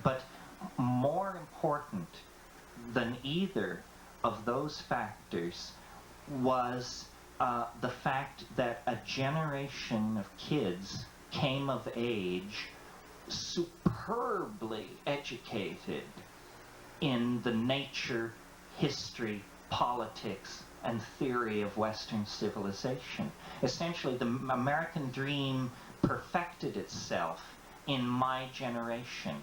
But more important than either of those factors was the fact that a generation of kids came of age superbly educated in the nature, history, politics, and theory of Western civilization. Essentially, the American dream perfected itself in my generation.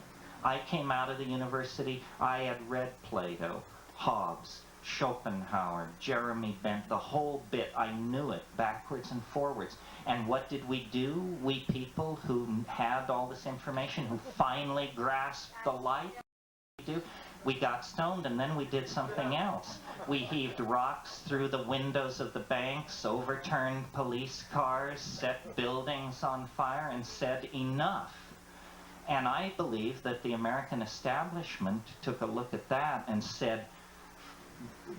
I came out of the university, I had read Plato, Hobbes, Schopenhauer, Jeremy Bent, the whole bit. I knew it backwards and forwards. And what did we do, we people who had all this information, who finally grasped the light? We got stoned, and then we did something else. We heaved rocks through the windows of the banks, overturned police cars, set buildings on fire, and said enough. And I believe that the American establishment took a look at that and said,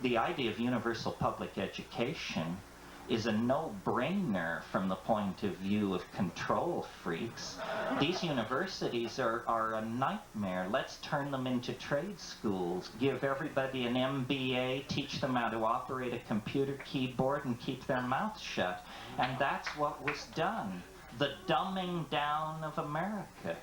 the idea of universal public education is a no-brainer from the point of view of control freaks. These universities are a nightmare. Let's turn them into trade schools, give everybody an MBA, teach them how to operate a computer keyboard and keep their mouths shut. And that's what was done. The dumbing down of America.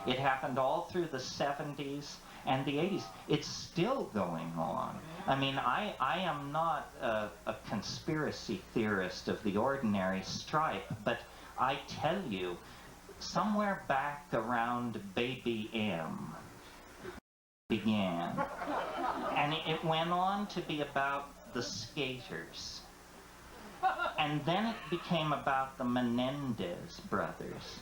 It happened all through the 70s and the 80s. It's still going on. I mean, I am not a conspiracy theorist of the ordinary stripe, but I tell you, somewhere back around Baby M began, and it went on to be about the skaters. And then it became about the Menendez brothers.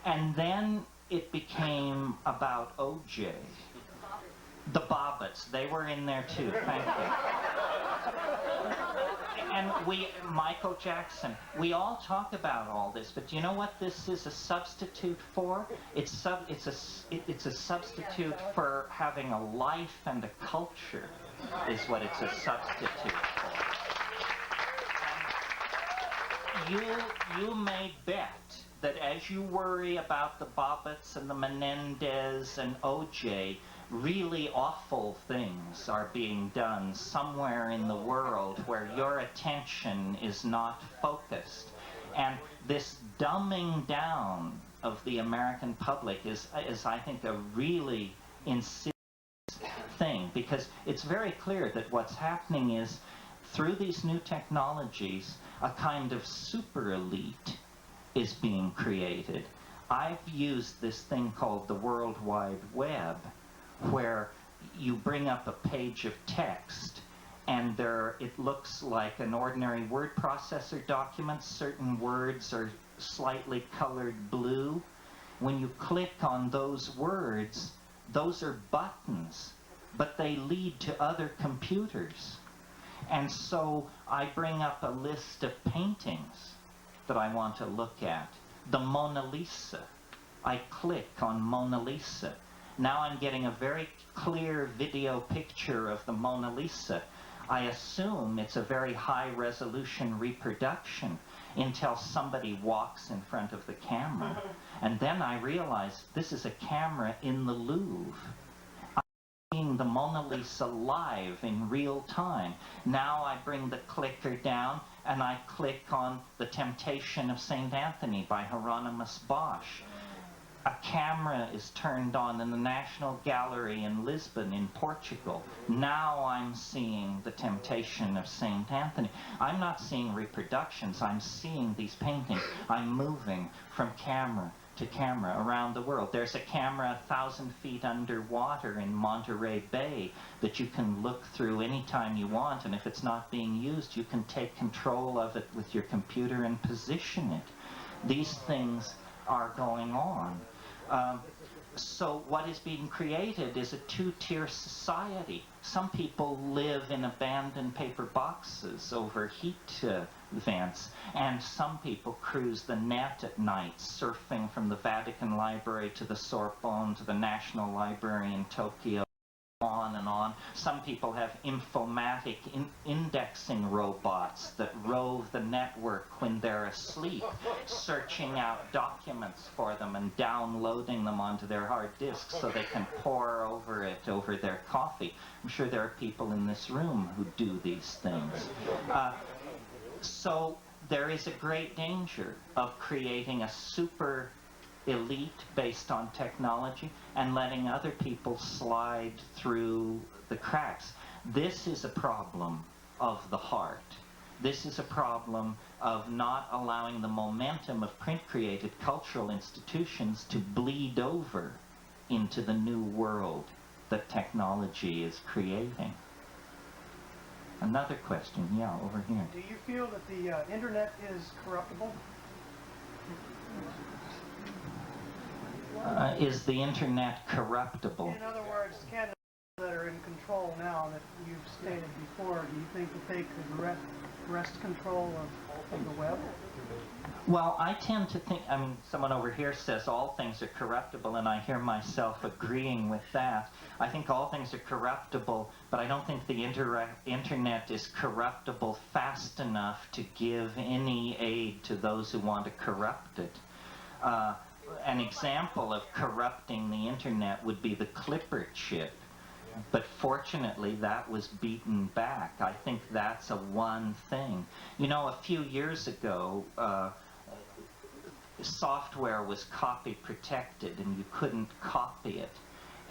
And then it became about O.J. The Bobbitts, they were in there too, thank you. And Michael Jackson, we all talk about all this, but do you know what this is a substitute for? It's a substitute for having a life and a culture, is what it's a substitute for. And you may bet that as you worry about the Bobbitts and the Menendez and O.J., really awful things are being done somewhere in the world where your attention is not focused. And this dumbing down of the American public is I think, a really insidious thing, because it's very clear that what's happening is, through these new technologies, a kind of super elite is being created. I've used this thing called the World Wide Web, where you bring up a page of text and it looks like an ordinary word processor document. Certain words are slightly colored blue. When you click on those words, those are buttons, but they lead to other computers. And so I bring up a list of paintings that I want to look at. The Mona Lisa. I click on Mona Lisa. Now I'm getting a very clear video picture of the Mona Lisa. I assume it's a very high-resolution reproduction until somebody walks in front of the camera. And then I realize this is a camera in the Louvre. I'm seeing the Mona Lisa live in real time. Now I bring the clicker down and I click on The Temptation of St. Anthony by Hieronymus Bosch. A camera is turned on in the National Gallery in Lisbon, in Portugal. Now I'm seeing The Temptation of St. Anthony. I'm not seeing reproductions, I'm seeing these paintings. I'm moving from camera to camera around the world. There's a camera 1,000 feet underwater in Monterey Bay that you can look through anytime you want, and if it's not being used, you can take control of it with your computer and position it. These things are going on. So what is being created is a two-tier society. Some people live in abandoned paper boxes over heat vents, and some people cruise the net at night, surfing from the Vatican Library to the Sorbonne to the National Library in Tokyo, on and on. on. Some people have informatic indexing robots that rove the network when they're asleep, searching out documents for them and downloading them onto their hard disks so they can pore over it over their coffee. I'm sure there are people in this room who do these things. So there is a great danger of creating a super elite based on technology and letting other people slide through the cracks. This is a problem of the heart. This is a problem of not allowing the momentum of print-created cultural institutions to bleed over into the new world that technology is creating. Another question, yeah, over here. Do you feel that the internet is corruptible? Is the internet corruptible? In other words, candidates that are in control now that you've stated before, do you think that they could wrest control of the web? Well, I tend to think, I mean, someone over here says all things are corruptible, and I hear myself agreeing with that. I think all things are corruptible, but I don't think the internet is corruptible fast enough to give any aid to those who want to corrupt it. An example of corrupting the internet would be the Clipper chip. But fortunately, that was beaten back. I think that's a one thing. You know, a few years ago, software was copy protected and you couldn't copy it.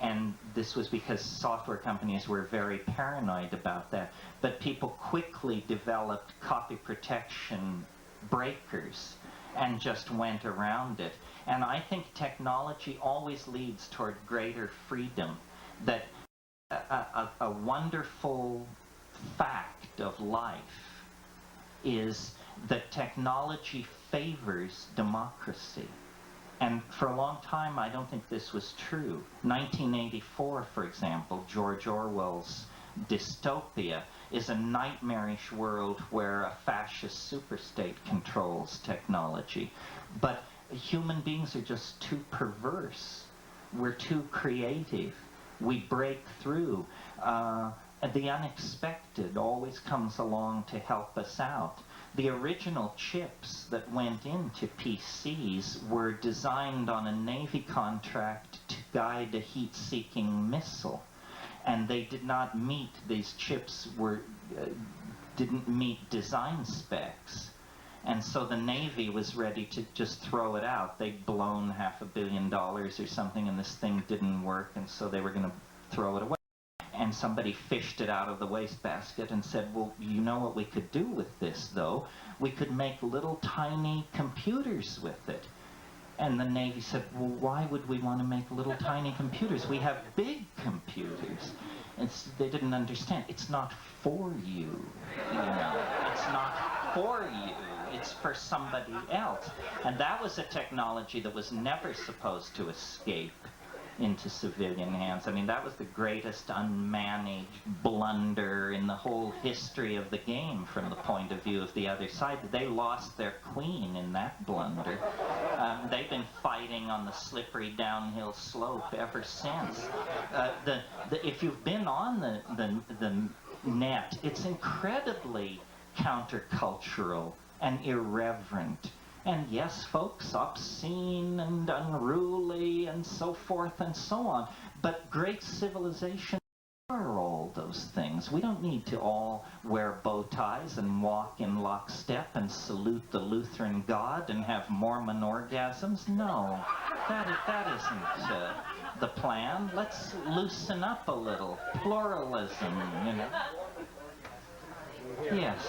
And this was because software companies were very paranoid about that. But people quickly developed copy protection breakers and just went around it. And I think technology always leads toward greater freedom. That a wonderful fact of life is that technology favors democracy. And for a long time, I don't think this was true. 1984, for example, George Orwell's dystopia is a nightmarish world where a fascist superstate controls technology. But human beings are just too perverse. We're too creative. We break through. The unexpected always comes along to help us out. The original chips that went into PCs were designed on a Navy contract to guide a heat-seeking missile. And they did not meet, these chips didn't meet design specs. And so the Navy was ready to just throw it out. They'd blown $500 million or something, and this thing didn't work, and so they were going to throw it away. And somebody fished it out of the wastebasket and said, well, you know what we could do with this, though? We could make little tiny computers with it. And the Navy said, well, why would we want to make little tiny computers? We have big computers. And they didn't understand. It's not for you, you know. It's not for you. It's for somebody else. And that was a technology that was never supposed to escape into civilian hands. I mean, that was the greatest unmanaged blunder in the whole history of the game from the point of view of the other side. They lost their queen in that blunder. They've been fighting on the slippery downhill slope ever since. If you've been on the net, it's incredibly countercultural and irreverent. And yes, folks, obscene and unruly and so forth and so on. But great civilizations are all those things. We don't need to all wear bow ties and walk in lockstep and salute the Lutheran God and have Mormon orgasms. No, that isn't the plan. Let's loosen up a little. Pluralism, you know. Yes.